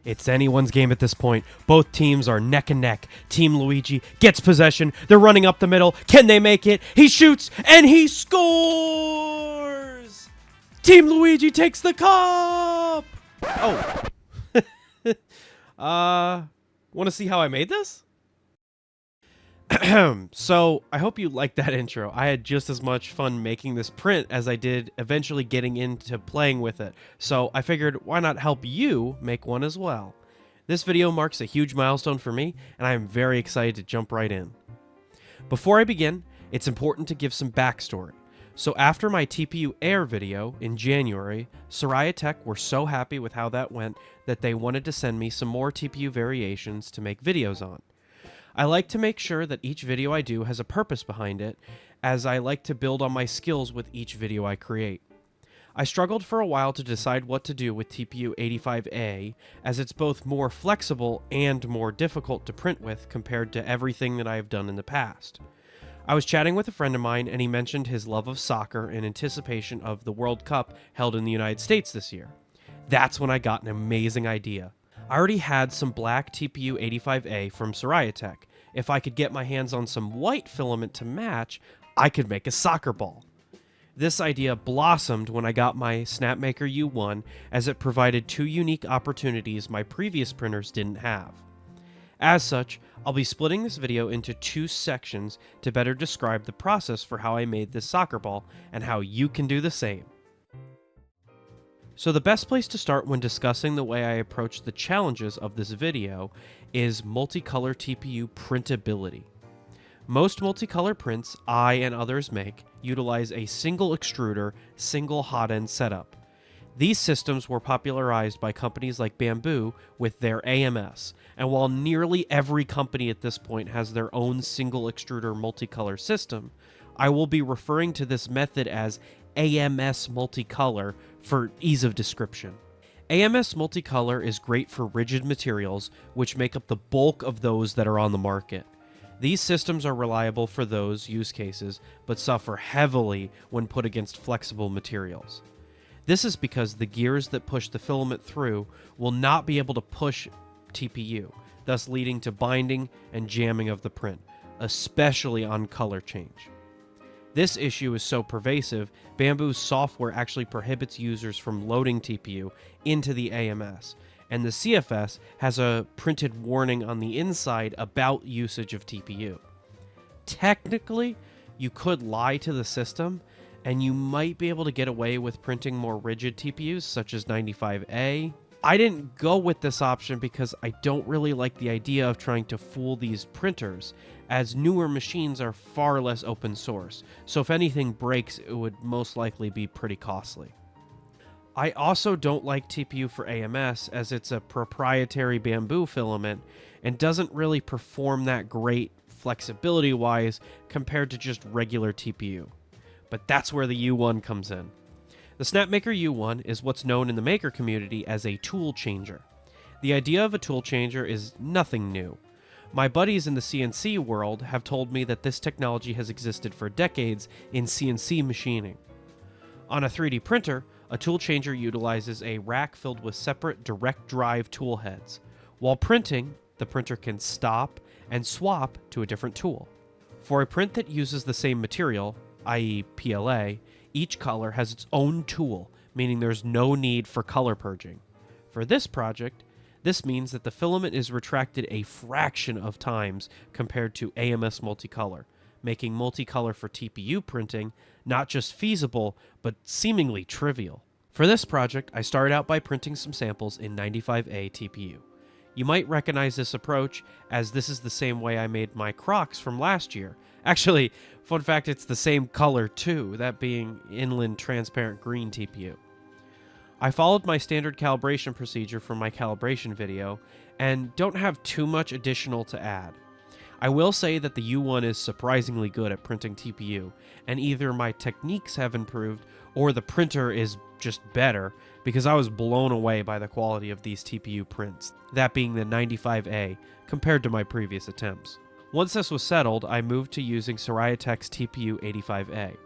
It's anyone's game at this point. Both teams are neck and neck. Team Luigi gets possession. They're running up the middle. Can they make it? He shoots and he scores! Team Luigi takes the cup! Oh. Want to see how I made this? So, I hope you liked that intro. I had just as much fun making this print as I did eventually getting into playing with it. So, I figured why not help you make one as well. This video marks a huge milestone for me, and I am very excited to jump right in. Before I begin, it's important to give some backstory. So after my TPU Air video in January, Soraya Tech were so happy with how that went that they wanted to send me some more TPU variations to make videos on. I like to make sure that each video I do has a purpose behind it, as I like to build on my skills with each video I create. I struggled for a while to decide what to do with TPU 85A, as it's both more flexible and more difficult to print with compared to everything that I have done in the past. I was chatting with a friend of mine and he mentioned his love of soccer in anticipation of the World Cup held in the United States this year. That's when I got an amazing idea. I already had some black TPU 85A from Soraya Tech. If I could get my hands on some white filament to match, I could make a soccer ball. This idea blossomed when I got my Snapmaker U1, as it provided two unique opportunities my previous printers didn't have. As such, I'll be splitting this video into two sections to better describe the process for how I made this soccer ball and how you can do the same. So the best place to start when discussing the way I approach the challenges of this video is multicolor TPU printability. Most multicolor prints I and others make utilize a single extruder, single hot end setup. These systems were popularized by companies like Bamboo with their AMS, and while nearly every company at this point has their own single extruder multicolor system, I will be referring to this method as AMS multicolor for ease of description. AMS multicolor is great for rigid materials, which make up the bulk of those that are on the market. These systems are reliable for those use cases, but suffer heavily when put against flexible materials. This is because the gears that push the filament through will not be able to push TPU, thus leading to binding and jamming of the print, especially on color change. This issue is so pervasive, Bamboo's software actually prohibits users from loading TPU into the AMS, and the CFS has a printed warning on the inside about usage of TPU. Technically, you could lie to the system, and you might be able to get away with printing more rigid TPUs, such as 95A. I didn't go with this option because I don't really like the idea of trying to fool these printers, as newer machines are far less open source, so if anything breaks, it would most likely be pretty costly. I also don't like TPU for AMS, as it's a proprietary Bamboo filament and doesn't really perform that great flexibility-wise compared to just regular TPU. But that's where the U1 comes in. The Snapmaker U1 is what's known in the maker community as a tool changer. The idea of a tool changer is nothing new. My buddies in the CNC world have told me that this technology has existed for decades in CNC machining. On a 3D printer, a tool changer utilizes a rack filled with separate direct drive tool heads. While printing, the printer can stop and swap to a different tool. For a print that uses the same material, i.e. PLA, each color has its own tool, meaning there's no need for color purging. For this project, this means that the filament is retracted a fraction of times compared to AMS multicolor, making multicolor for TPU printing not just feasible, but seemingly trivial. For this project, I started out by printing some samples in 95A TPU. You might recognize this approach, as this is the same way I made my Crocs from last year. Actually, fun fact, it's the same color too, that being inland transparent green TPU. I followed my standard calibration procedure from my calibration video, and don't have too much additional to add. I will say that the U1 is surprisingly good at printing TPU, and either my techniques have improved, or the printer is just better, because I was blown away by the quality of these TPU prints, that being the 95A, compared to my previous attempts. Once this was settled, I moved to using Soraya Tech's TPU 85A.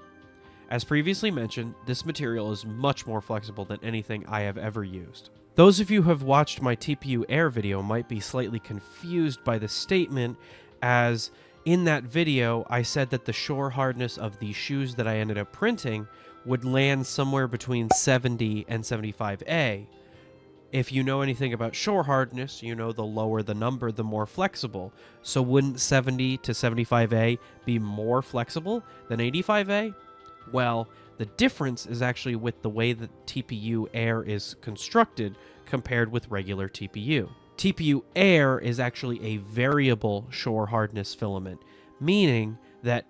As previously mentioned, this material is much more flexible than anything I have ever used. Those of you who have watched my TPU Air video might be slightly confused by the statement, as in that video I said that the shore hardness of the shoes that I ended up printing would land somewhere between 70 and 75A. If you know anything about shore hardness, you know the lower the number, the more flexible. So wouldn't 70 to 75A be more flexible than 85A? Well, the difference is actually with the way that TPU Air is constructed compared with regular TPU. TPU Air is actually a variable shore hardness filament, meaning that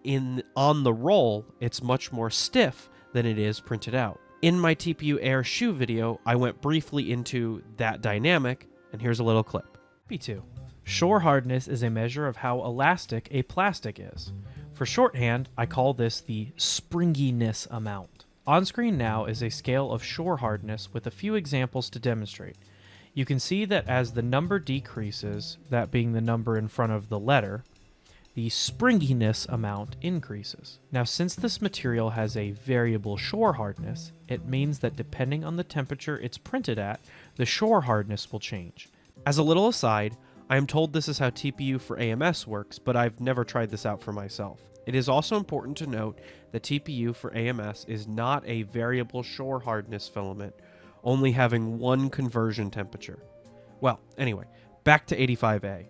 on the roll, it's much more stiff than it is printed out. In my TPU Air shoe video, I went briefly into that dynamic, and here's a little clip. B2. Shore hardness is a measure of how elastic a plastic is. For shorthand, I call this the springiness amount. On screen now is a scale of shore hardness with a few examples to demonstrate. You can see that as the number decreases, that being the number in front of the letter, the springiness amount increases. Now, since this material has a variable shore hardness, it means that depending on the temperature it's printed at, the shore hardness will change. As a little aside, I am told this is how TPU for AMS works, but I've never tried this out for myself. It is also important to note that TPU for AMS is not a variable shore hardness filament, only having one conversion temperature. Well, anyway, back to 85A.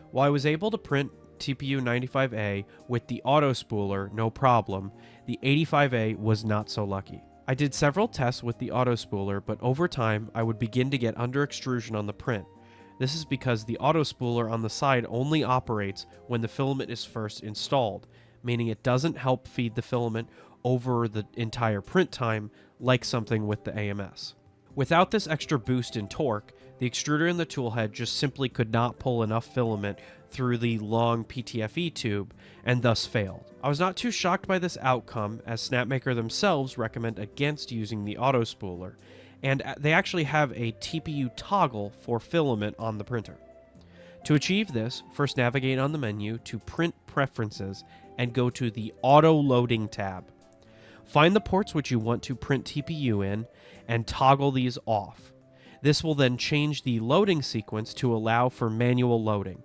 While I was able to print TPU 95A with the auto spooler, no problem, the 85A was not so lucky. I did several tests with the auto spooler, but over time I would begin to get under extrusion on the print. This is because the auto spooler on the side only operates when the filament is first installed, meaning it doesn't help feed the filament over the entire print time like something with the AMS. Without this extra boost in torque, the extruder in the tool head just simply could not pull enough filament through the long PTFE tube and thus failed. I was not too shocked by this outcome, as Snapmaker themselves recommend against using the auto spooler, and they actually have a TPU toggle for filament on the printer. To achieve this, first navigate on the menu to Print Preferences and go to the Auto Loading tab. Find the ports which you want to print TPU in and toggle these off. This will then change the loading sequence to allow for manual loading.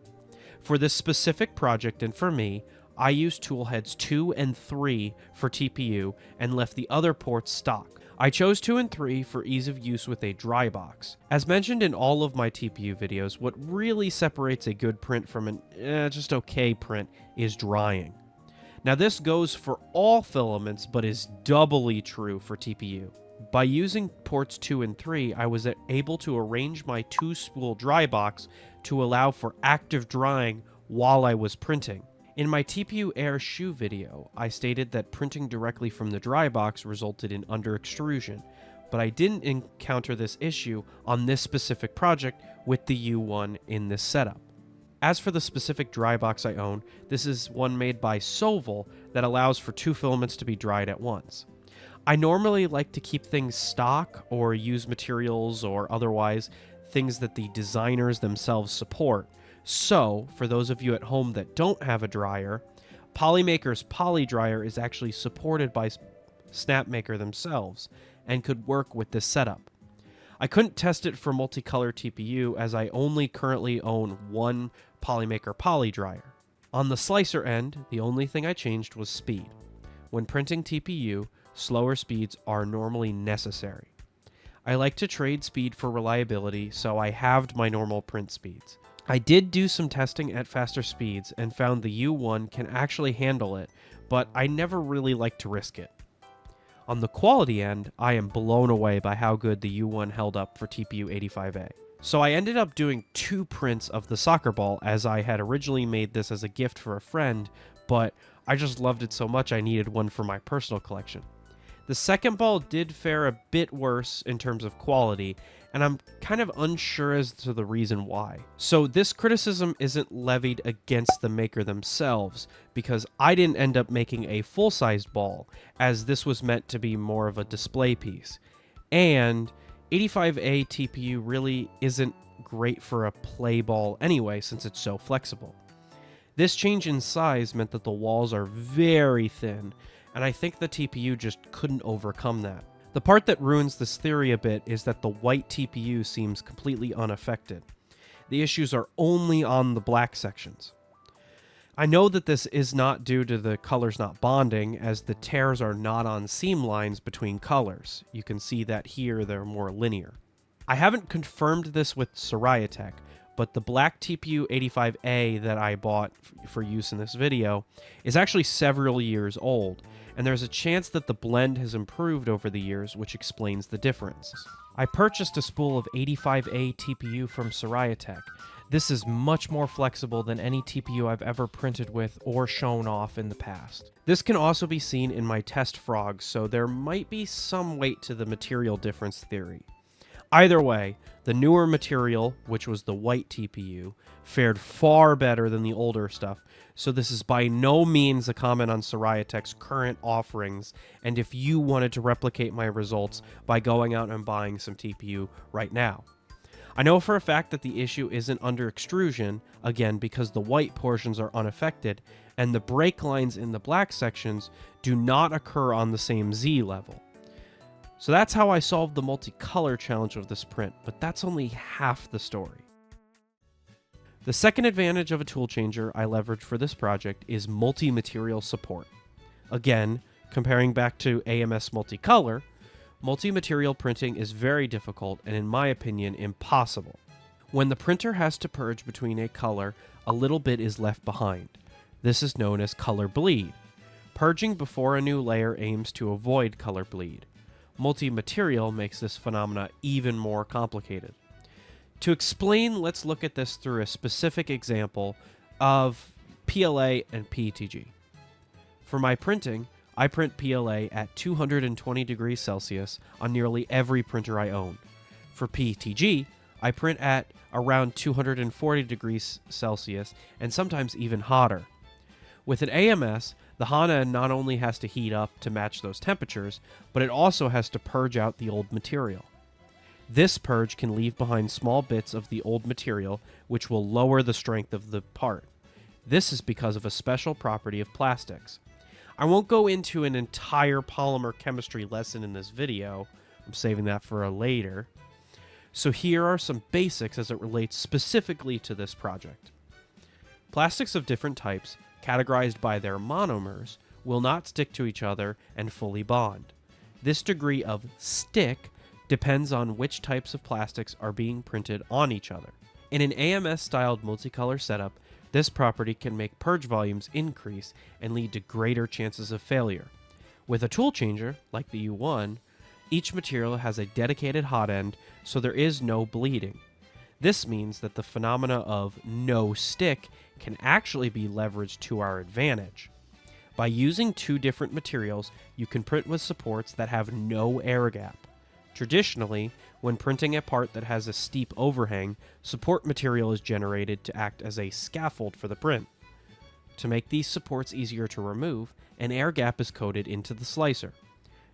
For this specific project and for me, I used tool heads 2 and 3 for TPU and left the other ports stock. I chose 2 and 3 for ease of use with a dry box. As mentioned in all of my TPU videos, what really separates a good print from an just okay print is drying. Now this goes for all filaments, but is doubly true for TPU. By using ports 2 and 3, I was able to arrange my 2-spool dry box to allow for active drying while I was printing. In my TPU Air shoe video, I stated that printing directly from the dry box resulted in under extrusion, but I didn't encounter this issue on this specific project with the U1 in this setup. As for the specific dry box I own, this is one made by Soval that allows for 2 filaments to be dried at once. I normally like to keep things stock or use materials or otherwise things that the designers themselves support. So, for those of you at home that don't have a dryer, Polymaker's Poly Dryer is actually supported by Snapmaker themselves and could work with this setup. I couldn't test it for multicolor TPU as I only currently own one Polymaker Poly Dryer. On the slicer end, the only thing I changed was speed. When printing TPU, slower speeds are normally necessary. I like to trade speed for reliability, so I halved my normal print speeds. I did do some testing at faster speeds and found the U1 can actually handle it, but I never really like to risk it. On the quality end, I am blown away by how good the U1 held up for TPU 85A. So I ended up doing 2 prints of the soccer ball, as I had originally made this as a gift for a friend, but I just loved it so much I needed one for my personal collection. The second ball did fare a bit worse in terms of quality, and I'm kind of unsure as to the reason why. So this criticism isn't levied against the maker themselves, because I didn't end up making a full-sized ball, as this was meant to be more of a display piece. And 85A TPU really isn't great for a play ball anyway, since it's so flexible. This change in size meant that the walls are very thin, and I think the TPU just couldn't overcome that. The part that ruins this theory a bit is that the white TPU seems completely unaffected. The issues are only on the black sections. I know that this is not due to the colors not bonding, as the tears are not on seam lines between colors. You can see that here they're more linear. I haven't confirmed this with Soriatech, but the black TPU 85A that I bought for use in this video is actually several years old, and there's a chance that the blend has improved over the years, which explains the difference. I purchased a spool of 85A TPU from Soriatech. This is much more flexible than any TPU I've ever printed with or shown off in the past. This can also be seen in my test frogs, so there might be some weight to the material difference theory. Either way, the newer material, which was the white TPU, fared far better than the older stuff, so this is by no means a comment on Soriatech's current offerings, and if you wanted to replicate my results by going out and buying some TPU right now. I know for a fact that the issue isn't under extrusion, again because the white portions are unaffected, and the break lines in the black sections do not occur on the same Z level. So that's how I solved the multicolor challenge of this print, but that's only half the story. The second advantage of a tool changer I leveraged for this project is multi-material support. Again, comparing back to AMS multicolor, multi-material printing is very difficult and, in my opinion, impossible. When the printer has to purge between a color, a little bit is left behind. This is known as color bleed. Purging before a new layer aims to avoid color bleed. Multi-material makes this phenomena even more complicated. To explain, let's look at this through a specific example of PLA and PETG. For my printing, I print PLA at 220 degrees Celsius on nearly every printer I own. For PETG, I print at around 240 degrees Celsius and sometimes even hotter. With an AMS, the hot end not only has to heat up to match those temperatures, but it also has to purge out the old material. This purge can leave behind small bits of the old material, which will lower the strength of the part. This is because of a special property of plastics. I won't go into an entire polymer chemistry lesson in this video. I'm saving that for later. So here are some basics as it relates specifically to this project. Plastics of different types, categorized by their monomers, will not stick to each other and fully bond. This degree of stick depends on which types of plastics are being printed on each other. In an AMS-styled multicolor setup, this property can make purge volumes increase and lead to greater chances of failure. With a tool changer, like the U1, each material has a dedicated hot end, so there is no bleeding. This means that the phenomena of no stick can actually be leveraged to our advantage. By using two different materials, you can print with supports that have no air gap. Traditionally, when printing a part that has a steep overhang, support material is generated to act as a scaffold for the print. To make these supports easier to remove, an air gap is coded into the slicer.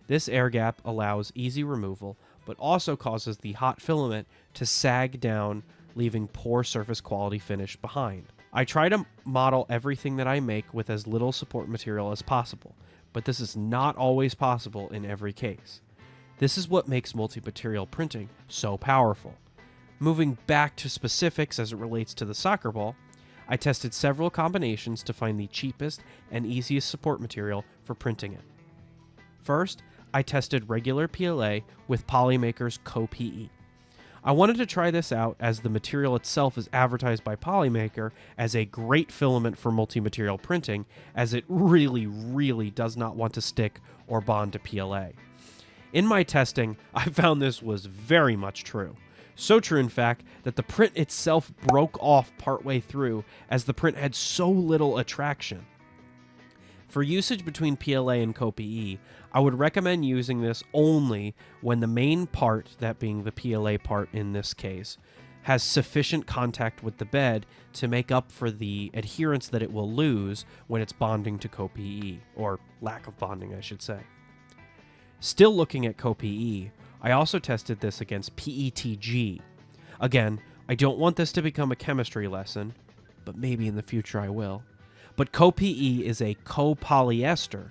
This air gap allows easy removal, but also causes the hot filament to sag down, leaving poor surface quality finish behind. I try to model everything that I make with as little support material as possible, but this is not always possible in every case. This is what makes multi-material printing so powerful. Moving back to specifics as it relates to the soccer ball, I tested several combinations to find the cheapest and easiest support material for printing it. First, I tested regular PLA with Polymaker's Co-PE. I wanted to try this out as the material itself is advertised by Polymaker as a great filament for multi-material printing, as it really does not want to stick or bond to PLA. In my testing, I found this was very much true. So true, in fact, that the print itself broke off partway through as the print had so little attraction. For usage between PLA and Co-PE, I would recommend using this only when the main part, that being the PLA part in this case, has sufficient contact with the bed to make up for the adherence that it will lose when it's bonding to Co-PE, or lack of bonding, I should say. Still looking at Co-PE, I also tested this against PETG. Again, I don't want this to become a chemistry lesson, but maybe in the future I will. But Co-PE is a copolyester,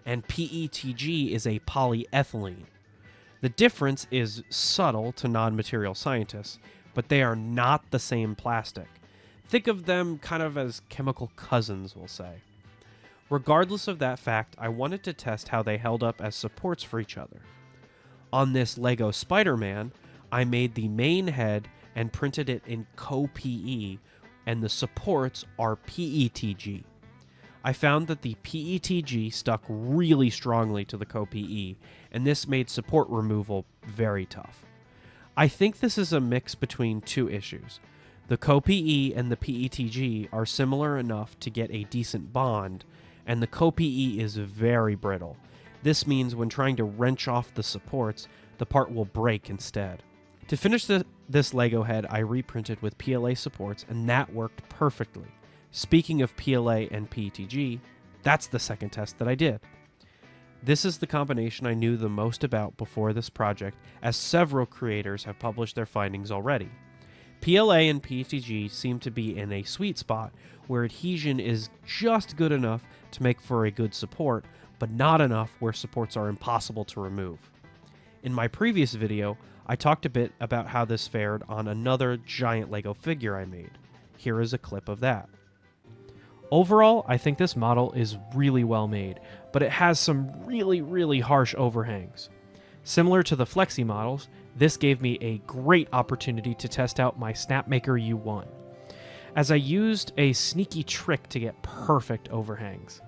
and PETG is a polyethylene. The difference is subtle to non-material scientists, but they are not the same plastic. Think of them kind of as chemical cousins, we'll say. Regardless of that fact, I wanted to test how they held up as supports for each other. On this Lego Spider-Man, I made the main head and printed it in Co-PE, and the supports are PETG. I found that the PETG stuck really strongly to the Co-PE, and this made support removal very tough. I think this is a mix between two issues. The Co-PE and the PETG are similar enough to get a decent bond, and the Co-PE is very brittle. This means when trying to wrench off the supports, the part will break instead. To finish this Lego head, I reprinted with PLA supports, and that worked perfectly. Speaking of PLA and PETG, that's the second test that I did. This is the combination I knew the most about before this project, as several creators have published their findings already. PLA and PETG seem to be in a sweet spot where adhesion is just good enough to make for a good support, but not enough where supports are impossible to remove. In my previous video, I talked a bit about how this fared on another giant Lego figure I made. Here is a clip of that. Overall, I think this model is really well made, but it has some really harsh overhangs. Similar to the Flexi models, this gave me a great opportunity to test out my Snapmaker U1, as I used a sneaky trick to get perfect overhangs.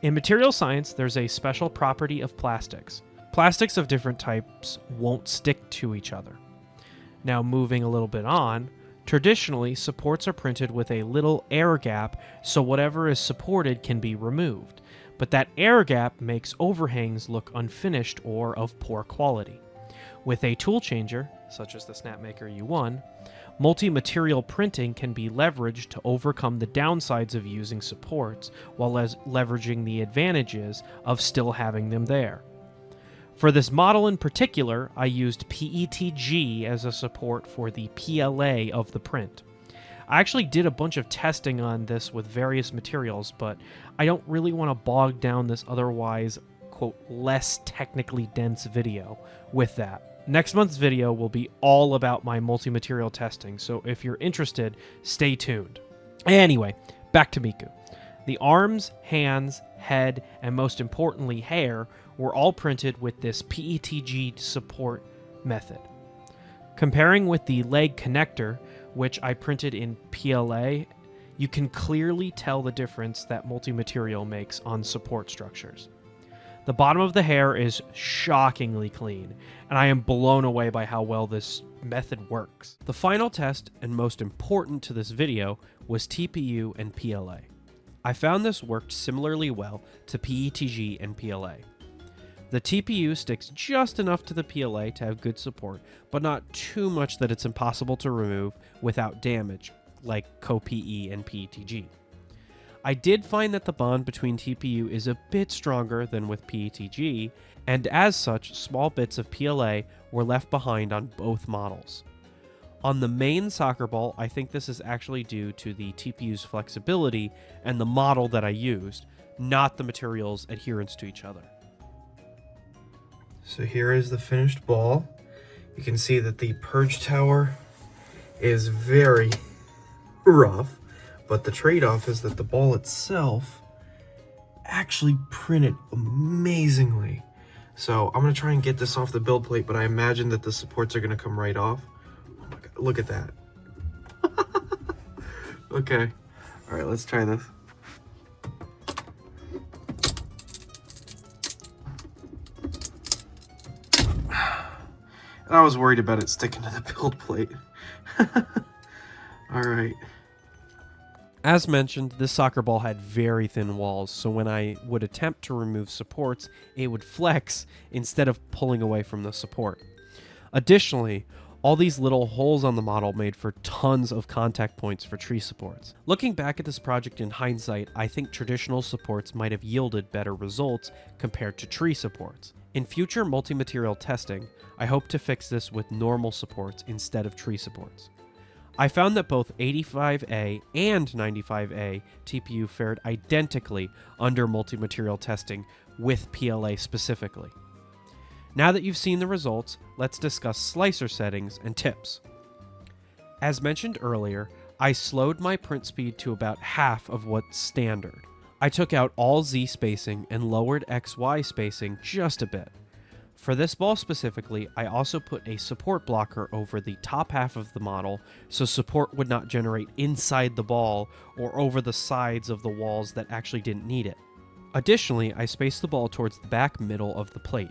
In material science, there's a special property of plastics. Plastics of different types won't stick to each other. Now moving a little bit on, traditionally supports are printed with a little air gap so whatever is supported can be removed, but that air gap makes overhangs look unfinished or of poor quality. With a tool changer, such as the Snapmaker U1, multi-material printing can be leveraged to overcome the downsides of using supports while leveraging the advantages of still having them there. For this model in particular, I used PETG as a support for the PLA of the print. I actually did a bunch of testing on this with various materials, but I don't really want to bog down this otherwise, quote, less technically dense video with that. Next month's video will be all about my multi-material testing, so if you're interested, stay tuned. Anyway, back to Miku. The arms, hands, head, and most importantly hair were all printed with this PETG support method. Comparing with the leg connector, which I printed in PLA, you can clearly tell the difference that multi-material makes on support structures. The bottom of the hair is shockingly clean, and I am blown away by how well this method works. The final test, and most important to this video, was TPU and PLA. I found this worked similarly well to PETG and PLA. The TPU sticks just enough to the PLA to have good support, but not too much that it's impossible to remove without damage, like Co-PE and PETG. I did find that the bond between TPU is a bit stronger than with PETG, and as such, small bits of PLA were left behind on both models. On the main soccer ball, I think this is actually due to the TPU's flexibility and the model that I used, not the material's adherence to each other. So here is the finished ball. You can see that the purge tower is very rough, but the trade-off is that the ball itself actually printed amazingly. So I'm gonna try and get this off the build plate, but I imagine that the supports are gonna come right off. Oh my God, look at that. Okay, all right, let's try this. I was worried about it sticking to the build plate. All right. As mentioned, this soccer ball had very thin walls, so when I would attempt to remove supports, it would flex instead of pulling away from the support. Additionally, all these little holes on the model made for tons of contact points for tree supports. Looking back at this project in hindsight, I think traditional supports might have yielded better results compared to tree supports. In future multi-material testing, I hope to fix this with normal supports instead of tree supports. I found that both 85A and 95A TPU fared identically under multi-material testing with PLA specifically. Now that you've seen the results, let's discuss slicer settings and tips. As mentioned earlier, I slowed my print speed to about half of what's standard. I took out all Z spacing and lowered XY spacing just a bit. For this ball specifically, I also put a support blocker over the top half of the model so support would not generate inside the ball or over the sides of the walls that actually didn't need it. Additionally, I spaced the ball towards the back middle of the plate.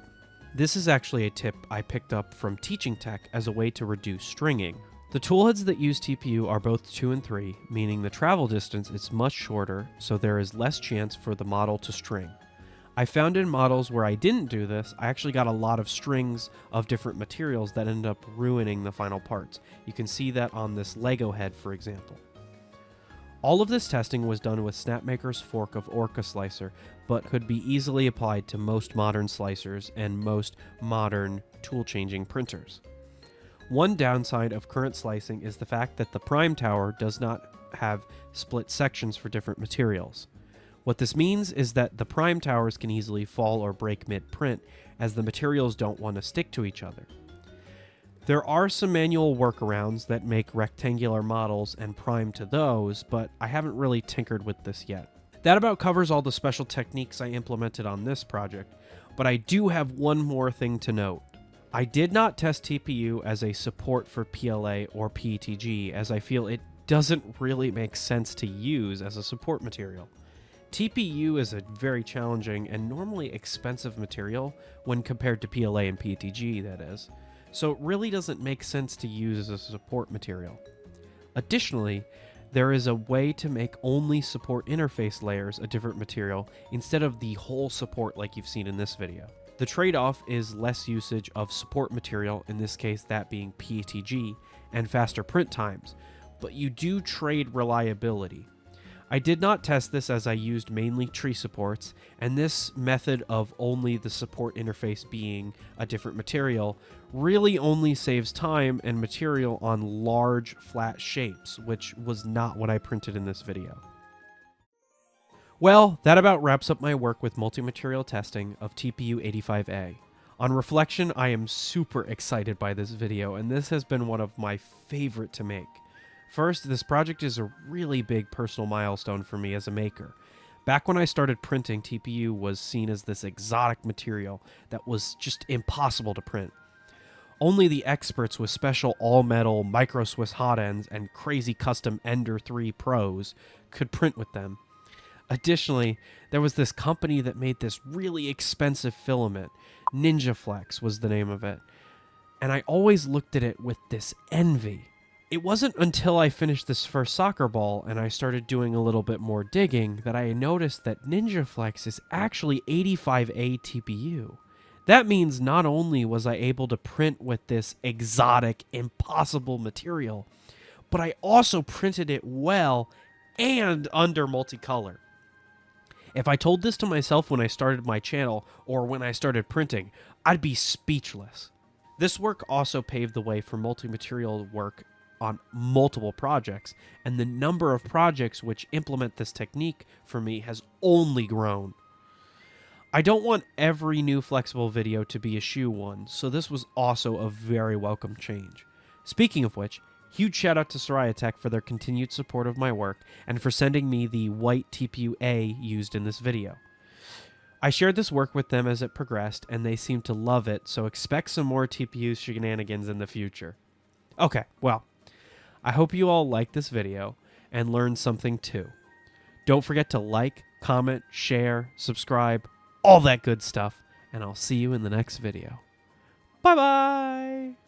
This is actually a tip I picked up from teaching tech as a way to reduce stringing. The toolheads that use TPU are both 2 and 3, meaning the travel distance is much shorter, so there is less chance for the model to string. I found in models where I didn't do this, I actually got a lot of strings of different materials that ended up ruining the final parts. You can see that on this Lego head, for example. All of this testing was done with Snapmaker's fork of Orca slicer, but could be easily applied to most modern slicers and most modern tool-changing printers. One downside of current slicing is the fact that the prime tower does not have split sections for different materials. What this means is that the prime towers can easily fall or break mid-print, as the materials don't want to stick to each other. There are some manual workarounds that make rectangular models and prime to those, but I haven't really tinkered with this yet. That about covers all the special techniques I implemented on this project, but I do have one more thing to note. I did not test TPU as a support for PLA or PETG, as I feel it doesn't really make sense to use as a support material. TPU is a very challenging and normally expensive material when compared to PLA and PETG, that is, so it really doesn't make sense to use as a support material. Additionally, there is a way to make only support interface layers a different material instead of the whole support like you've seen in this video. The trade-off is less usage of support material, in this case that being PETG, and faster print times, but you do trade reliability. I did not test this as I used mainly tree supports, and this method of only the support interface being a different material really only saves time and material on large flat shapes, which was not what I printed in this video. Well, that about wraps up my work with multi-material testing of TPU 85A. On reflection, I am super excited by this video, and this has been one of my favorite to make. First, this project is a really big personal milestone for me as a maker. Back when I started printing, TPU was seen as this exotic material that was just impossible to print. Only the experts with special all-metal micro Swiss hot ends and crazy custom Ender 3 Pros could print with them. Additionally, there was this company that made this really expensive filament. NinjaFlex was the name of it. And I always looked at it with this envy. It wasn't until I finished this first soccer ball and I started doing a little bit more digging that I noticed that NinjaFlex is actually 85A TPU. That means not only was I able to print with this exotic, impossible material, but I also printed it well and under multicolor. If I told this to myself when I started my channel or when I started printing, I'd be speechless. This work also paved the way for multi-material work on multiple projects, and the number of projects which implement this technique for me has only grown. I don't want every new flexible video to be a shoe one, so this was also a very welcome change. Speaking of which, huge shout out to Soraya Tech for their continued support of my work and for sending me the white TPU-A used in this video. I shared this work with them as it progressed, and they seemed to love it, so expect some more TPU shenanigans in the future. Okay, well, I hope you all liked this video and learned something too. Don't forget to like, comment, share, subscribe, all that good stuff, and I'll see you in the next video. Bye-bye!